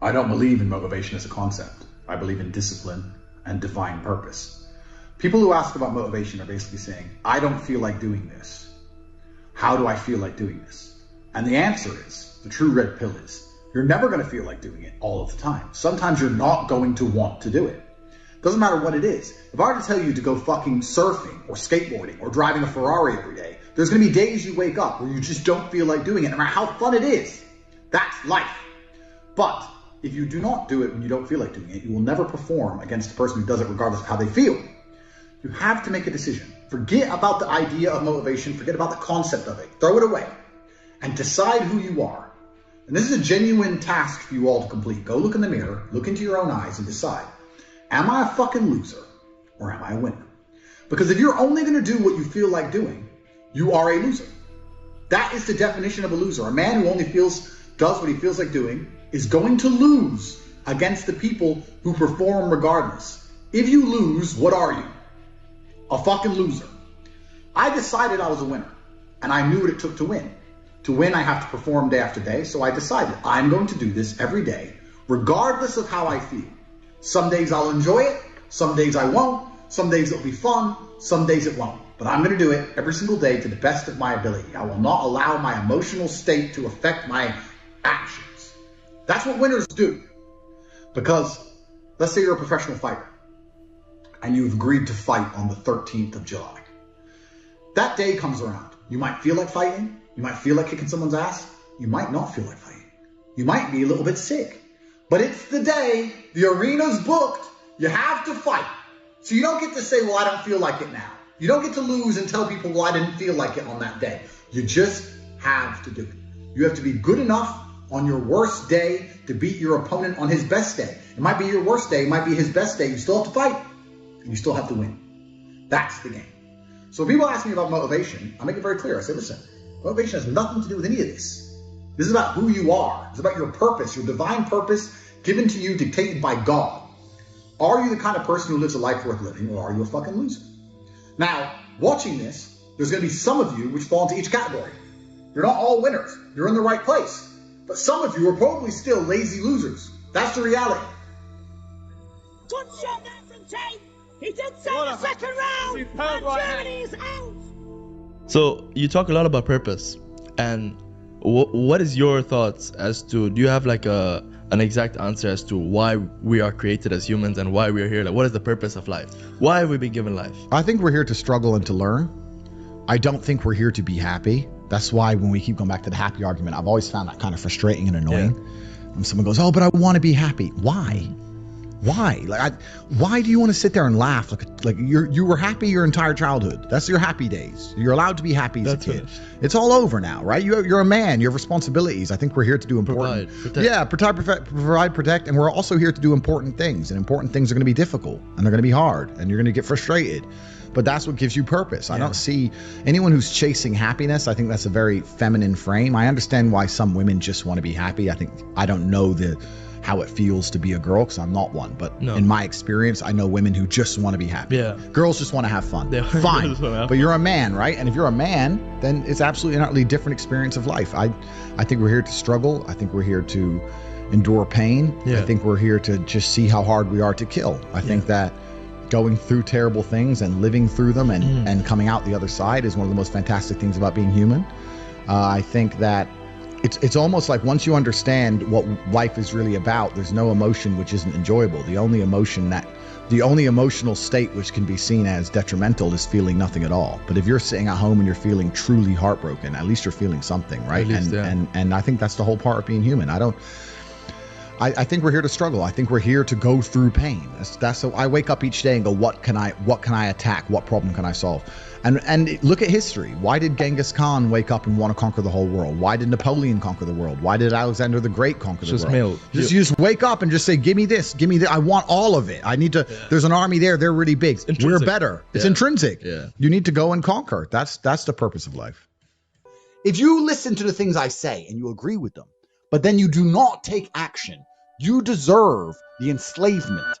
I don't believe in motivation as a concept. I believe in discipline and divine purpose. People who ask about motivation are basically saying, I don't feel like doing this. How do I feel like doing this? And the answer is, the true red pill is, you're never going to feel like doing it all of the time. Sometimes you're not going to want to do it. Doesn't matter what it is. If I were to tell you to go fucking surfing or skateboarding or driving a Ferrari every day, there's going to be days you wake up where you just don't feel like doing it, no matter how fun it is. That's life. But if you do not do it when you don't feel like doing it, you will never perform against the person who does it regardless of how they feel. You have to make a decision. Forget about the idea of motivation. Forget about the concept of it. Throw it away and decide who you are. And this is a genuine task for you all to complete. Go look in the mirror, look into your own eyes and decide, am I a fucking loser or am I a winner? Because if you're only going to do what you feel like doing, you are a loser. That is the definition of a loser. A man who only does what he feels like doing is going to lose against the people who perform regardless. If you lose, what are you? A fucking loser. I decided I was a winner, and I knew what it took to win. To win, I have to perform day after day, so I decided I'm going to do this every day, regardless of how I feel. Some days I'll enjoy it, some days I won't, some days it'll be fun, some days it won't. But I'm going to do it every single day to the best of my ability. I will not allow my emotional state to affect my actions. That's what winners do. Because let's say you're a professional fighter and you've agreed to fight on the 13th of July. That day comes around. You might feel like fighting. You might feel like kicking someone's ass. You might not feel like fighting. You might be a little bit sick. But it's the day, the arena's booked, you have to fight. So you don't get to say, well, I don't feel like it now. You don't get to lose and tell people, well, I didn't feel like it on that day. You just have to do it. You have to be good enough on your worst day to beat your opponent on his best day. It might be your worst day, it might be his best day. You still have to fight, and you still have to win. That's the game. So when people ask me about motivation, I make it very clear. I say, listen, motivation has nothing to do with any of this. This is about who you are. It's about your purpose, your divine purpose given to you, dictated by God. Are you the kind of person who lives a life worth living, or are you a fucking loser? Now, watching this, there's going to be some of you which fall into each category. You're not all winners. You're in the right place. But some of you are probably still lazy losers. That's the reality. Good shot there from Tate. He did say the second round, and Germany's out. So you talk a lot about purpose, and what is your thoughts as to, do you have like an exact answer as to why we are created as humans and why we are here? Like, what is the purpose of life? Why have we been given life? I think we're here to struggle and to learn. I don't think we're here to be happy. That's why when we keep going back to the happy argument, I've always found that kind of frustrating and annoying. Yeah. When someone goes, oh, but I want to be happy. Why? Why? Why do you want to sit there and laugh? Like you were happy your entire childhood. That's your happy days. You're allowed to be happy as a kid. Finished. It's all over now, right? You're a man. You have responsibilities. I think we're here to do important. Provide, protect, and we're also here to do important things. And important things are going to be difficult, and they're going to be hard, and you're going to get frustrated. But that's what gives you purpose. I don't see anyone who's chasing happiness. I think that's a very feminine frame. I understand why some women just want to be happy. I don't know how it feels to be a girl, because I'm not one. But in my experience, I know women who just want to be happy. Yeah. Girls just want to have fun. Fine. But you're a man, right? And if you're a man, then it's absolutely an utterly different experience of life. I think we're here to struggle. I think we're here to endure pain. Yeah. I think we're here to just see how hard we are to kill. I think that going through terrible things and living through them and coming out the other side is one of the most fantastic things about being human. I think that it's almost like once you understand what life is really about, there's no emotion which isn't enjoyable. The only emotional state which can be seen as detrimental is feeling nothing at all. But if you're sitting at home and you're feeling truly heartbroken, at least you're feeling something, right? And I think that's the whole part of being human. I think we're here to struggle. I think we're here to go through pain. That's so I wake up each day and go, what can I attack? What problem can I solve? And look at history. Why did Genghis Khan wake up and want to conquer the whole world? Why did Napoleon conquer the world? Why did Alexander the Great conquer the world? You just wake up and just say, give me this, give me that. I want all of it. I need to. Yeah. There's an army there. They're really big. We're better. It's intrinsic. Yeah. You need to go and conquer. That's the purpose of life. If you listen to the things I say and you agree with them, but then you do not take action, you deserve the enslavement